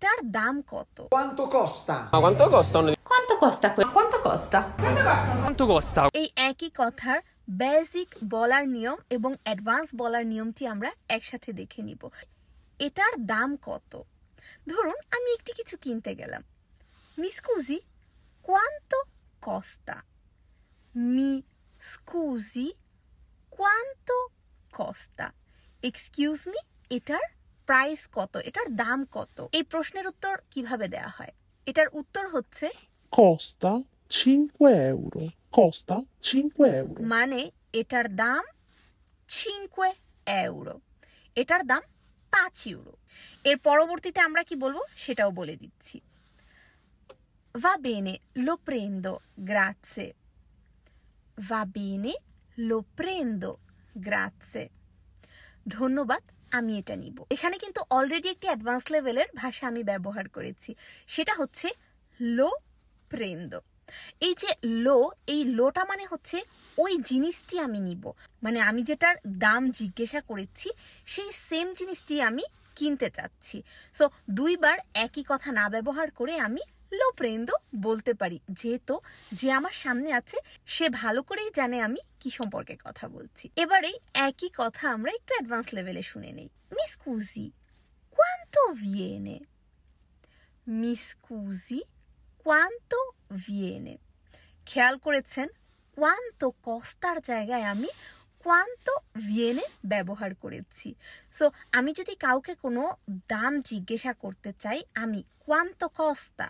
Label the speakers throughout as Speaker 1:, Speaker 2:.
Speaker 1: এটার দাম কত?
Speaker 2: Quanto costa?
Speaker 3: Ma quanto costa?
Speaker 4: Quanto costa? Quanto costa?
Speaker 3: Quanto costa?
Speaker 1: এই একই কথার বেসিক বলার নিয়ম এবং অ্যাডভান্স বলার নিয়মটি আমরা একসাথে দেখে নিব। এটার দাম কত? ধরুন আমি একটি কিছু কিনতে গেলাম। Mi scusi, quanto costa? Mi scusi, quanto costa? Excuse me, এটার প্রাইস কত, এটার দাম কত? এই প্রশ্নের উত্তর কিভাবে দেয়া হয়? এটার উত্তর হচ্ছে
Speaker 5: Costa 5 euro. Costa 5 euro.
Speaker 1: মানে এটার দাম 5 euro, এটার দাম 5 ইউরো। এর পরবর্তীতে আমরা কি বলবো সেটাও বলে দিচ্ছি। Va bene, lo prendo, grazie. Va bene, lo prendo, grazie. ধন্যবাদ, আমি এটা নিব। এখানে কিন্তু অলরেডি একটি অ্যাডভান্স লেভেলের ভাষা আমি ব্যবহার করেছি, সেটা হচ্ছে লো প্রেন্দো। এই যে লো, এই লোটা মানে হচ্ছে ওই জিনিসটি আমি নিব, মানে আমি যেটার দাম জিজ্ঞাসা করেছি সেই সেম জিনিসটি আমি কিনতে চাচ্ছি। সো দুইবার একই কথা না ব্যবহার করে আমি লো প্রেন্দো বলতে পারি, যেহেতু যে আমার সামনে আছে সে ভালো করেই জানে আমি কি সম্পর্কে কথা বলছি। এবারে একই কথা আমরা একটু অ্যাডভান্স লেভেলে শুনে নেই। Mi scusi, quanto viene? Mi scusi, quanto viene? খেয়াল করেছেন quanto costaর জায়গায় আমি quanto viene ব্যবহার করেছি। সো আমি যদি কাউকে কোনো দাম জিজ্ঞাসা করতে চাই, আমি quanto costa,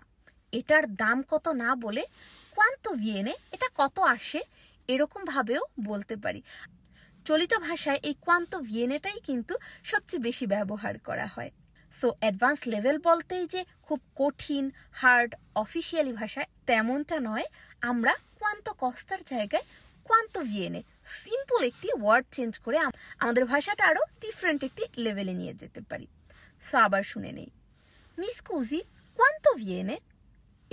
Speaker 1: এটার দাম কত না বলে quanto viene, এটা কত আসে, এরকম ভাবেও বলতে পারি। চলিত ভাষায় এই quanto vieneটাই কিন্তু সবচেয়ে বেশি ব্যবহার করা হয়। সো অ্যাডভান্স লেভেল বলতেই যে খুব কঠিন, হার্ড, অফিসিয়ালি ভাষা তেমনটা নয়। আমরা quanto costaর জায়গায় quanto viene সিম্পল একটি ওয়ার্ড চেঞ্জ করে আমাদের ভাষাটা আরো ডিফারেন্ট একটি লেভেলে নিয়ে যেতে পারি। সো আবার শুনে নেই। Mi scusi, quanto viene?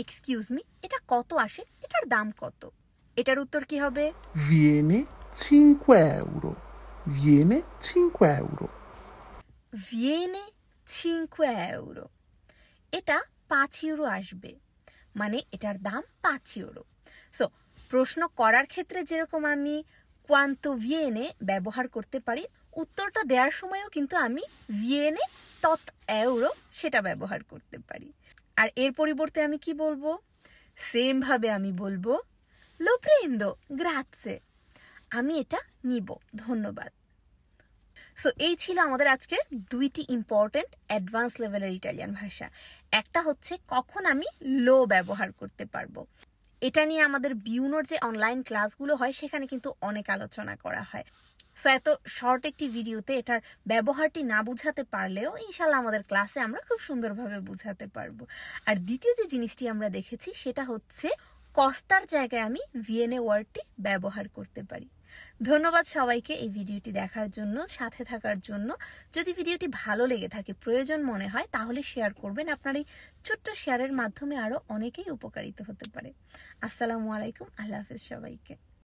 Speaker 1: Excuse me, এটা কত আসে, এটার দাম কত? এটার উত্তর কি হবে?
Speaker 5: Viene 5 euro. Viene 5 euro.
Speaker 1: Viene 5 euro. এটা 5 ইউরো আসবে, মানে এটার দাম 5 ইউরো। সো প্রশ্ন করার ক্ষেত্রে যেরকম আমি quanto viene ব্যবহার করতে পারি, উত্তরটা দেওয়ার সময়ও কিন্তু আমি viene tot euro সেটা ব্যবহার করতে পারি। আর এর পরিবর্তে আমি কি বলবো? সেম ভাবে আমি বলবো lo prendo, grazie. আমি এটা নিব, ধন্যবাদ। সো এই ছিল আমাদের আজকের দুইটি ইম্পর্টেন্ট অ্যাডভান্স লেভেলের ইটালিয়ান ভাষা। একটা হচ্ছে কখন আমি লো ব্যবহার করতে পারবো, এটা নিয়ে আমাদের বিউনোর যে অনলাইন ক্লাসগুলো হয় সেখানে কিন্তু অনেক আলোচনা করা হয়। সো এত শর্ট একটি ভিডিওতে এটার ব্যবহারটি না বুঝাতে পারলেও ইনশাল্লাহ আমাদের ক্লাসে আমরা খুব সুন্দরভাবে বুঝাতে পারবো। আর দ্বিতীয় যে জিনিসটি আমরা দেখেছি সেটা হচ্ছে কস্তার জায়গায় আমি ভিএনএ ওয়ার্ডটি ব্যবহার করতে পারি। ধন্যবাদ সবাইকে এই ভিডিওটি দেখার জন্য, সাথে থাকার জন্য। যদি ভিডিওটি ভালো লেগে থাকে, প্রয়োজন মনে হয়, তাহলে শেয়ার করবেন। আপনার এই ছোট্ট শেয়ারের মাধ্যমে আরো অনেকেই উপকারিত হতে পারে। আসসালামু আলাইকুম, আল্লাহ হাফেজ সবাইকে।